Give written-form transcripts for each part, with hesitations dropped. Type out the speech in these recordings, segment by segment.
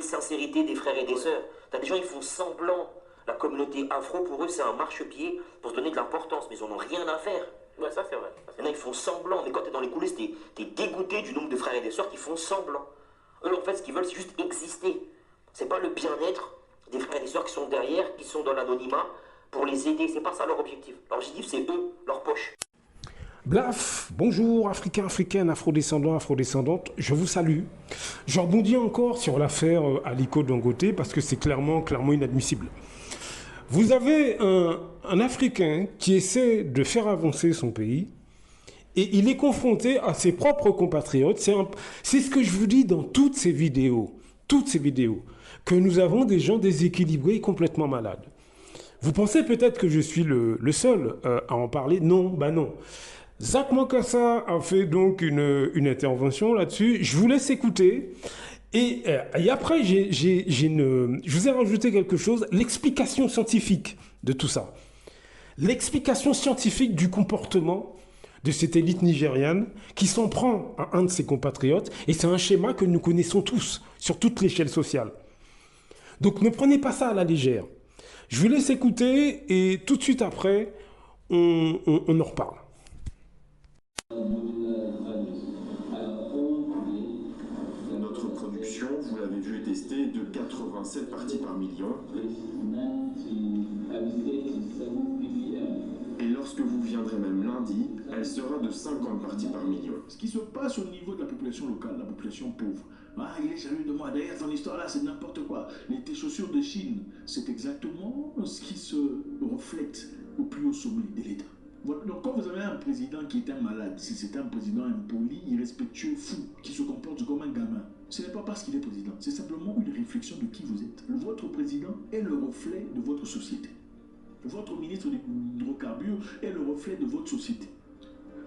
sincérité des frères et des sœurs. T'as des gens, ils font semblant. La communauté afro, pour eux, c'est un marchepied pour se donner de l'importance, mais ils en ont rien à faire. Ouais, ça c'est vrai. Il y en a, ils font semblant, mais quand t'es dans les coulisses, t'es dégoûté du nombre de frères et des sœurs qui font semblant. Eux, en fait, ce qu'ils veulent, c'est juste exister. C'est pas le bien-être des frères et des sœurs qui sont derrière, qui sont dans l'anonymat, pour les aider. C'est pas ça leur objectif. Leur objectif, c'est eux, leur poche. Blaf, bonjour Africains, Africaines, Afrodescendants, Afrodescendantes, je vous salue. Je rebondis encore sur l'affaire Aliko Dangote parce que c'est clairement inadmissible. Vous avez un Africain qui essaie de faire avancer son pays et il est confronté à ses propres compatriotes. C'est ce que je vous dis dans toutes ces vidéos, que nous avons des gens déséquilibrés et complètement malades. Vous pensez peut-être que je suis le seul à en parler? Non, bah non. Zach Makassa a fait donc une intervention là-dessus. Je vous laisse écouter. Et après, je vous ai rajouté quelque chose, l'explication scientifique de tout ça. L'explication scientifique du comportement de cette élite nigériane qui s'en prend à un de ses compatriotes. Et c'est un schéma que nous connaissons tous sur toute l'échelle sociale. Donc ne prenez pas ça à la légère. Je vous laisse écouter et tout de suite après, on en reparle. Notre production, vous l'avez vu et testé, de 87 parties par million. Et lorsque vous viendrez même lundi, elle sera de 50 parties par million. Ce qui se passe au niveau de la population locale, la population pauvre. Ah, il est sérieux de moi, d'ailleurs, ton histoire là, c'est n'importe quoi. Les chaussures de Chine, c'est exactement ce qui se reflète au plus haut sommet de l'État. Voilà. Donc quand vous avez un président qui est un malade, si c'est un président impoli, irrespectueux, fou, qui se comporte comme un gamin, ce n'est pas parce qu'il est président, c'est simplement une réflexion de qui vous êtes. Votre président est le reflet de votre société. Votre ministre des hydrocarbures est le reflet de votre société.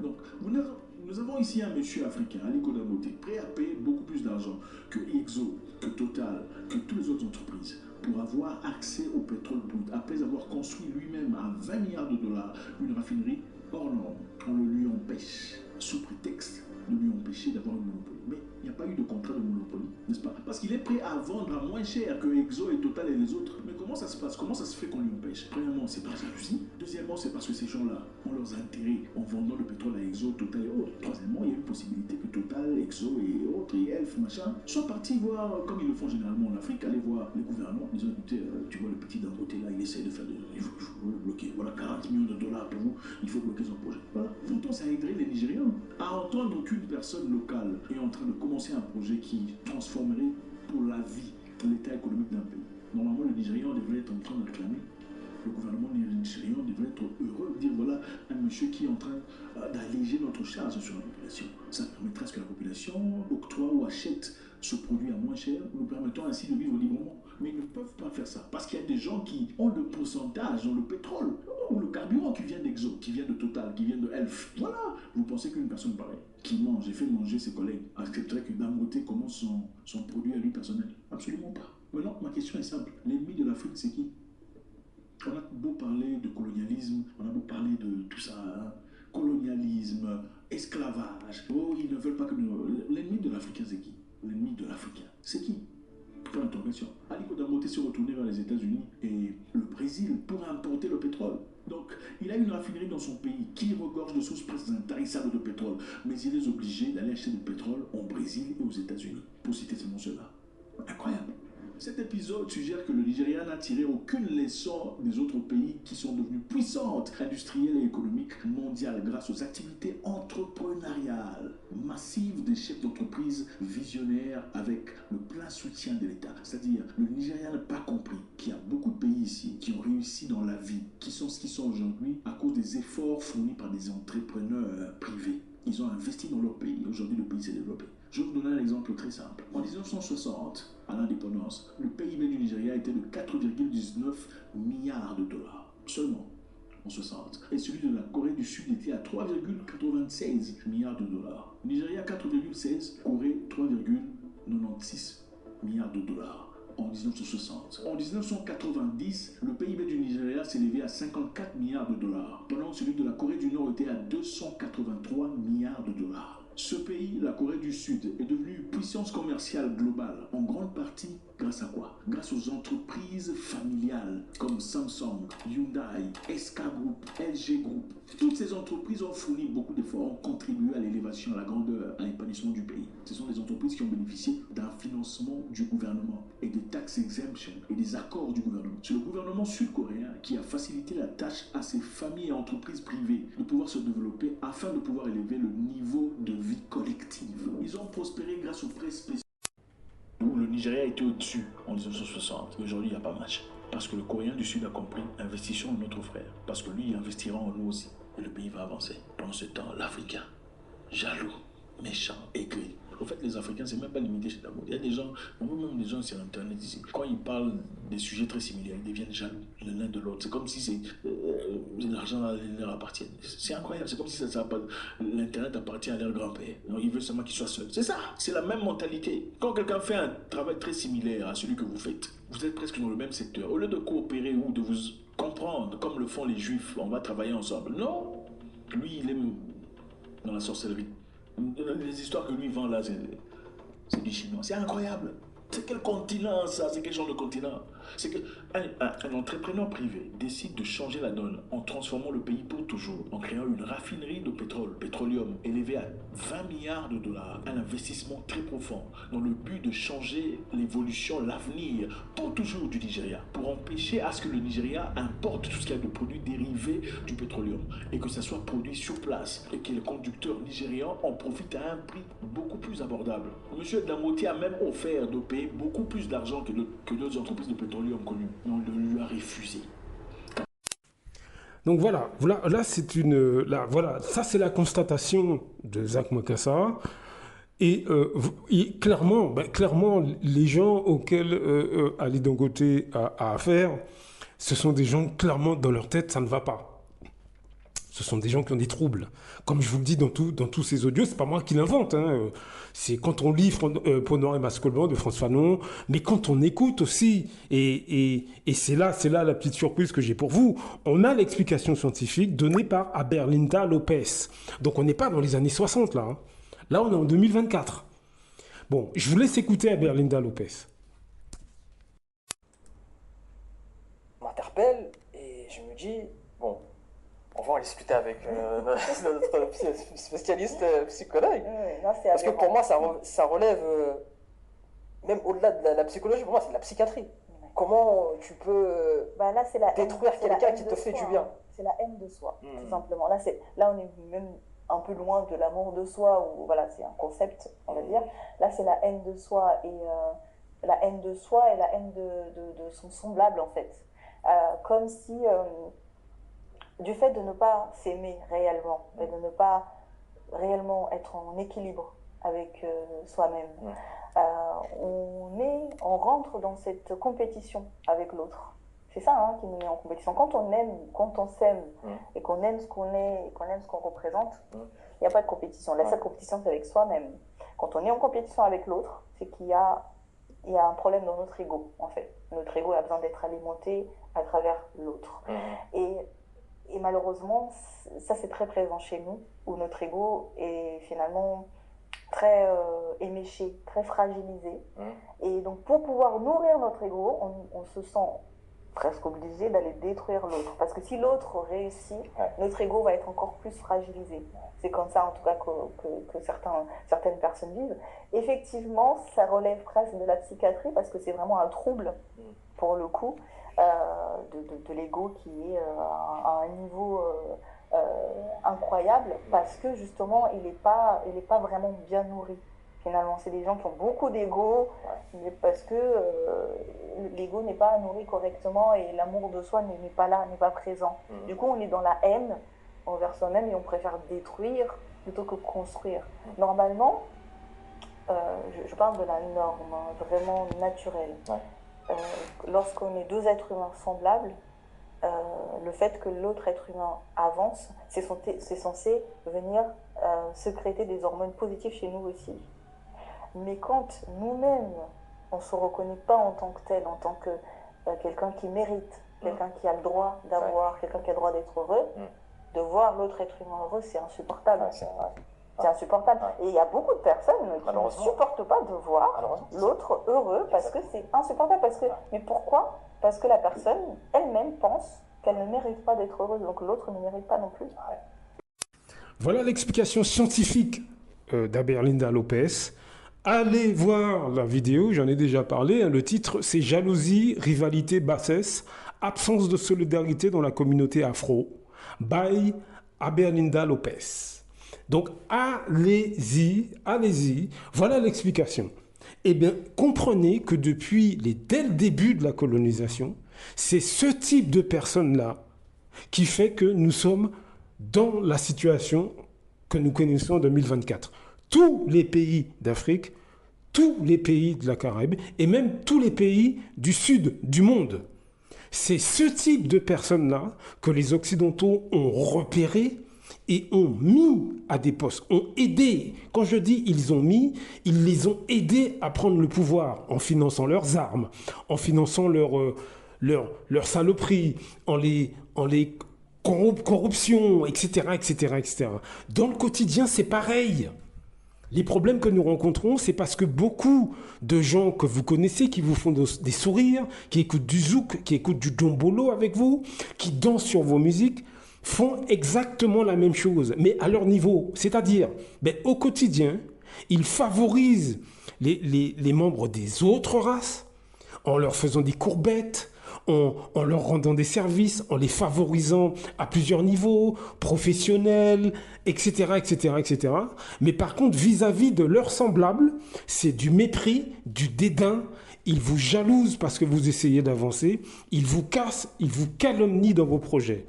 Donc, nous avons ici un monsieur africain, Aliko Dangote, prêt à payer beaucoup plus d'argent que Exo, que Total, que toutes les autres entreprises pour avoir accès au pétrole brut, après avoir construit lui-même à 20 milliards de dollars une raffinerie hors norme. On le lui empêche, sous prétexte de lui empêcher d'avoir un monopole. Mais il n'y a pas eu de contrat de monopole, n'est-ce pas? Parce qu'il est prêt à vendre à moins cher que Exo et Total et les autres. Mais comment ça se passe? Comment ça se fait qu'on lui empêche? Premièrement, c'est par jalousie. Deuxièmement, c'est parce que ces gens-là ont leurs intérêts en vendant le pétrole à Exo, Total et autres. Troisièmement, il y a une possibilité que Total, Exo et autres, et Elf, machin, soient partis voir, comme ils le font généralement en Afrique, aller voir les gouvernements. Ils ont écouté, tu vois le petit Dangote là, il essaie de faire il faut le bloquer. Voilà, 40 millions de dollars pour vous, il faut bloquer son projet. Voilà. Pourtant, ça aiderait les Nigérians à entendre qu'une personne locale est en train de commencer un projet qui transformerait pour la vie l'état économique d'un pays. Normalement, le Nigérian devrait être en train d'acclamer. Le gouvernement nigérian devrait être heureux de dire voilà un monsieur qui est en train d'alléger notre charge sur la population. Ça permettrait à ce que la population octroie ou achète ce produit à moins cher, nous permettant ainsi de vivre librement. Mais ils ne peuvent pas faire ça parce qu'il y a des gens qui ont le pourcentage dans le pétrole ou le carburant qui vient d'Exo, qui vient de Total, qui vient de Elf. Voilà. Vous pensez qu'une personne pareille, qui mange et fait manger ses collègues, accepterait que Dangote commence son produit à lui personnel? Absolument pas. Maintenant, ma question est simple. L'ennemi de l'Afrique, c'est qui? On a beau parler de colonialisme, on a beau parler de tout ça, hein? Colonialisme, esclavage. Oh, ils ne veulent pas que nous... L'ennemi de l'Africain, c'est qui? L'ennemi de l'Africain, c'est qui? Pour l'intervention. Aliko Dangote s'est retourné vers les États-Unis et le Brésil pour importer le pétrole. Donc, il a une raffinerie dans son pays qui regorge de sources presque intarissables de pétrole. Mais il est obligé d'aller acheter du pétrole au Brésil et aux États-Unis. Pour citer seulement cela. Incroyable. Cet épisode suggère que le Nigeria n'a tiré aucune leçon des autres pays qui sont devenus puissantes, industrielles et économiques mondiales grâce aux activités entrepreneuriales massives des chefs d'entreprise visionnaires avec le plein soutien de l'État. C'est-à-dire, le Nigeria n'a pas compris qu'il y a beaucoup de pays ici qui ont réussi dans la vie, qui sont ce qu'ils sont aujourd'hui à cause des efforts fournis par des entrepreneurs privés. Ils ont investi dans leur pays. Aujourd'hui, le pays s'est développé. Je vais vous donner un exemple très simple. En 1960, à l'indépendance, le PIB du Nigeria était de 4,19 milliards de dollars. Seulement en 60. Et celui de la Corée du Sud était à 3,96 milliards de dollars. Nigeria 4,16, Corée 3,96 milliards de dollars. En 1960. En 1990, le PIB du Nigeria s'élevait à 54 milliards de dollars, pendant que celui de la Corée du Nord était à 283 milliards de dollars. Ce pays, la Corée du Sud, est devenu une puissance commerciale globale, en grande partie grâce à quoi? Grâce aux entreprises familiales comme Samsung, Hyundai, SK Group, LG Group. Toutes ces entreprises ont fourni beaucoup d'efforts, ont contribué à l'élévation, à la grandeur, à l'épanouissement du pays. Ce sont des entreprises qui ont bénéficié d'un financement du gouvernement et des tax exemptions et des accords du gouvernement. C'est le gouvernement sud-coréen qui a facilité la tâche à ces familles et entreprises privées de pouvoir se développer afin de pouvoir élever le niveau de vie collective. Ils ont prospéré grâce aux prêts spéciaux. Où le Nigeria était au-dessus en 1960. Aujourd'hui, il n'y a pas match. Parce que le Coréen du Sud a compris, investissons en notre frère. Parce que lui, il investira en nous aussi. Et le pays va avancer. Pendant ce temps, l'Africain, jaloux, méchant, aigri. En fait, les Africains, c'est même pas limité chez Dangote. Il y a des gens, même des gens sur Internet ici, quand ils parlent des sujets très similaires, ils deviennent jaloux l'un de l'autre. C'est comme si l'argent leur appartient. C'est incroyable. C'est comme si l'Internet appartient à leur grand-père. Ils veulent seulement qu'ils soient seuls. C'est ça. C'est la même mentalité. Quand quelqu'un fait un travail très similaire à celui que vous faites, vous êtes presque dans le même secteur. Au lieu de coopérer ou de vous comprendre, comme le font les Juifs, on va travailler ensemble. Non. Lui, il est dans la sorcellerie. Les histoires que lui vend là, c'est du chinois. C'est incroyable. C'est quel continent ça? C'est quel genre de continent? C'est qu'un entrepreneur privé décide de changer la donne en transformant le pays pour toujours, en créant une raffinerie de pétrole, pétroleum, élevée à 20 milliards de dollars, un investissement très profond, dans le but de changer l'évolution, l'avenir, pour toujours du Nigeria, pour empêcher à ce que le Nigeria importe tout ce qu'il y a de produits dérivés du pétroleum, et que ça soit produit sur place, et que les conducteurs nigérians en profitent à un prix beaucoup plus abordable. Monsieur Dangote a même offert de payer beaucoup plus d'argent que d'autres entreprises de pétroleum connues. Mais on le lui a refusé. Donc voilà, là c'est voilà, ça c'est la constatation de Zach Makassa. Et clairement, clairement, les gens auxquels Ali Dangote a affaire, ce sont des gens clairement dans leur tête, ça ne va pas. Ce sont des gens qui ont des troubles. Comme je vous le dis dans tous ces audios, c'est pas moi qui l'invente. Hein. C'est quand on lit Peau noire et masque blanc de François Fanon, mais quand on écoute aussi, et c'est là la petite surprise que j'ai pour vous, on a l'explication scientifique donnée par Aberlinda Lopez. Donc on n'est pas dans les années 60 là. Hein. Là on est en 2024. Bon, je vous laisse écouter Aberlinda Lopez. M'interpelle et je me dis, bon, on va en discuter avec notre spécialiste psychologue. Non, parce que pour moi, ça relève, même au-delà de la psychologie, pour moi, c'est de la psychiatrie. Comment tu peux là, détruire quelqu'un qui te fait du bien? C'est la haine de soi, tout simplement. Là, on est même un peu loin de l'amour de soi, ou voilà, c'est un concept, on va dire. Là, c'est la haine de soi et la haine de soi et la haine de son semblable, en fait. Comme si du fait de ne pas s'aimer réellement et de ne pas réellement être en équilibre avec soi-même, on rentre dans cette compétition avec l'autre. C'est ça qui nous met en compétition. Quand on aime, quand on s'aime et qu'on aime ce qu'on est et qu'on aime ce qu'on représente, il n'y a pas de compétition. La seule compétition, c'est avec soi-même. Quand on est en compétition avec l'autre, c'est qu'il y a un problème dans notre ego, en fait. Notre ego a besoin d'être alimenté à travers l'autre. Et malheureusement, ça c'est très présent chez nous, où notre ego est finalement très éméché, très fragilisé. Et donc pour pouvoir nourrir notre ego, on se sent presque obligé d'aller détruire l'autre. Parce que si l'autre réussit, notre ego va être encore plus fragilisé. C'est comme ça en tout cas que certaines personnes vivent. Effectivement, ça relève presque de la psychiatrie parce que c'est vraiment un trouble, pour le coup, de l'ego qui est à un niveau incroyable parce que justement il n'est pas vraiment bien nourri. Finalement, c'est des gens qui ont beaucoup d'ego, mais parce que l'ego n'est pas nourri correctement et l'amour de soi n'est pas là, n'est pas présent. Du coup, on est dans la haine envers soi-même et on préfère détruire plutôt que construire. Normalement, je parle de la norme, vraiment naturelle. Lorsqu'on est deux êtres humains semblables, le fait que l'autre être humain avance, c'est censé venir sécréter des hormones positives chez nous aussi. Mais quand nous-mêmes, on ne se reconnaît pas en tant que tel, en tant que quelqu'un qui mérite, quelqu'un qui a le droit d'avoir, quelqu'un qui a le droit d'être heureux, de voir l'autre être humain heureux, c'est insupportable. C'est insupportable. Et il y a beaucoup de personnes qui ne supportent pas de voir l'autre heureux parce que c'est insupportable. Mais pourquoi? Parce que la personne elle-même pense qu'elle ne mérite pas d'être heureuse, donc l'autre ne mérite pas non plus. Voilà l'explication scientifique d'Aberlinda Lopez. Allez voir la vidéo, j'en ai déjà parlé. Le titre, c'est Jalousie, rivalité, bassesse, absence de solidarité dans la communauté afro, by Aberlinda Lopez. Donc, allez-y, allez-y. Voilà l'explication. Eh bien, comprenez que dès le début de la colonisation, c'est ce type de personnes-là qui fait que nous sommes dans la situation que nous connaissons en 2024. Tous les pays d'Afrique, tous les pays de la Caraïbe et même tous les pays du sud du monde. C'est ce type de personnes-là que les Occidentaux ont repéré et ont mis à des postes, ont aidé. Quand je dis ils ont mis, ils les ont aidés à prendre le pouvoir en finançant leurs armes, en finançant leurs saloperies, en les corruptions, etc., etc., etc. Dans le quotidien, c'est pareil. Les problèmes que nous rencontrons, c'est parce que beaucoup de gens que vous connaissez, qui vous font des sourires, qui écoutent du zouk, qui écoutent du dombolo avec vous, qui dansent sur vos musiques, font exactement la même chose, mais à leur niveau. C'est-à-dire, au quotidien, ils favorisent les membres des autres races en leur faisant des courbettes, en leur rendant des services, en les favorisant à plusieurs niveaux, professionnels, etc., etc., etc. Mais par contre, vis-à-vis de leurs semblables, c'est du mépris, du dédain. Ils vous jalousent parce que vous essayez d'avancer. Ils vous cassent, ils vous calomnient dans vos projets.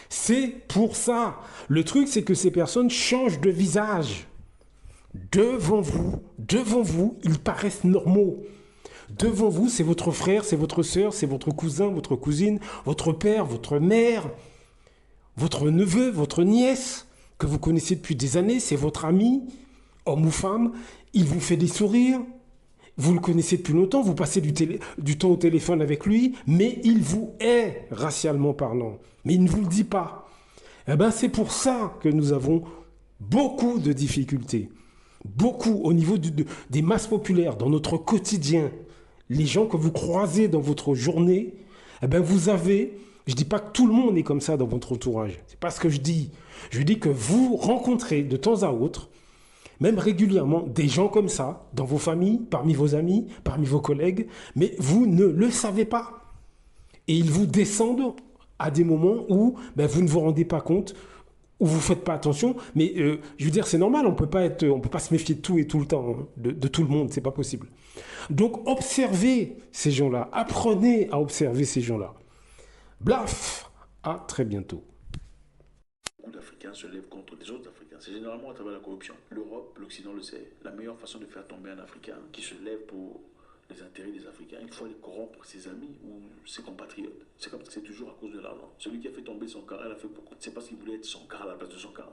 C'est pour ça. Le truc, c'est que ces personnes changent de visage. Devant vous, ils paraissent normaux. Devant vous, c'est votre frère, c'est votre sœur, c'est votre cousin, votre cousine, votre père, votre mère, votre neveu, votre nièce, que vous connaissez depuis des années, c'est votre ami, homme ou femme. Il vous fait des sourires. Vous le connaissez depuis longtemps, vous passez du temps au téléphone avec lui, mais il vous hait racialement parlant. Mais il ne vous le dit pas. Eh bien, c'est pour ça que nous avons beaucoup de difficultés. Beaucoup au niveau des masses populaires, dans notre quotidien. Les gens que vous croisez dans votre journée, eh bien, vous avez... Je ne dis pas que tout le monde est comme ça dans votre entourage. Ce n'est pas ce que je dis. Je dis que vous rencontrez de temps à autre, même régulièrement, des gens comme ça, dans vos familles, parmi vos amis, parmi vos collègues, mais vous ne le savez pas. Et ils vous descendent à des moments où vous ne vous rendez pas compte, où vous ne faites pas attention. Mais je veux dire, c'est normal, on ne peut pas se méfier de tout et tout le temps, hein, de tout le monde, ce n'est pas possible. Donc observez ces gens-là, apprenez à observer ces gens-là. Blaf, à très bientôt. Beaucoup d'Africains se lèvent contre des autres Africains. C'est généralement à travers la corruption. L'Europe, l'Occident le sait. La meilleure façon de faire tomber un Africain qui se lève pour les intérêts des Africains, il faut aller corrompre ses amis ou ses compatriotes. C'est comme ça, c'est toujours à cause de l'argent. Celui qui a fait tomber son car, elle a fait beaucoup. C'est parce qu'il voulait être son car à la place de son car.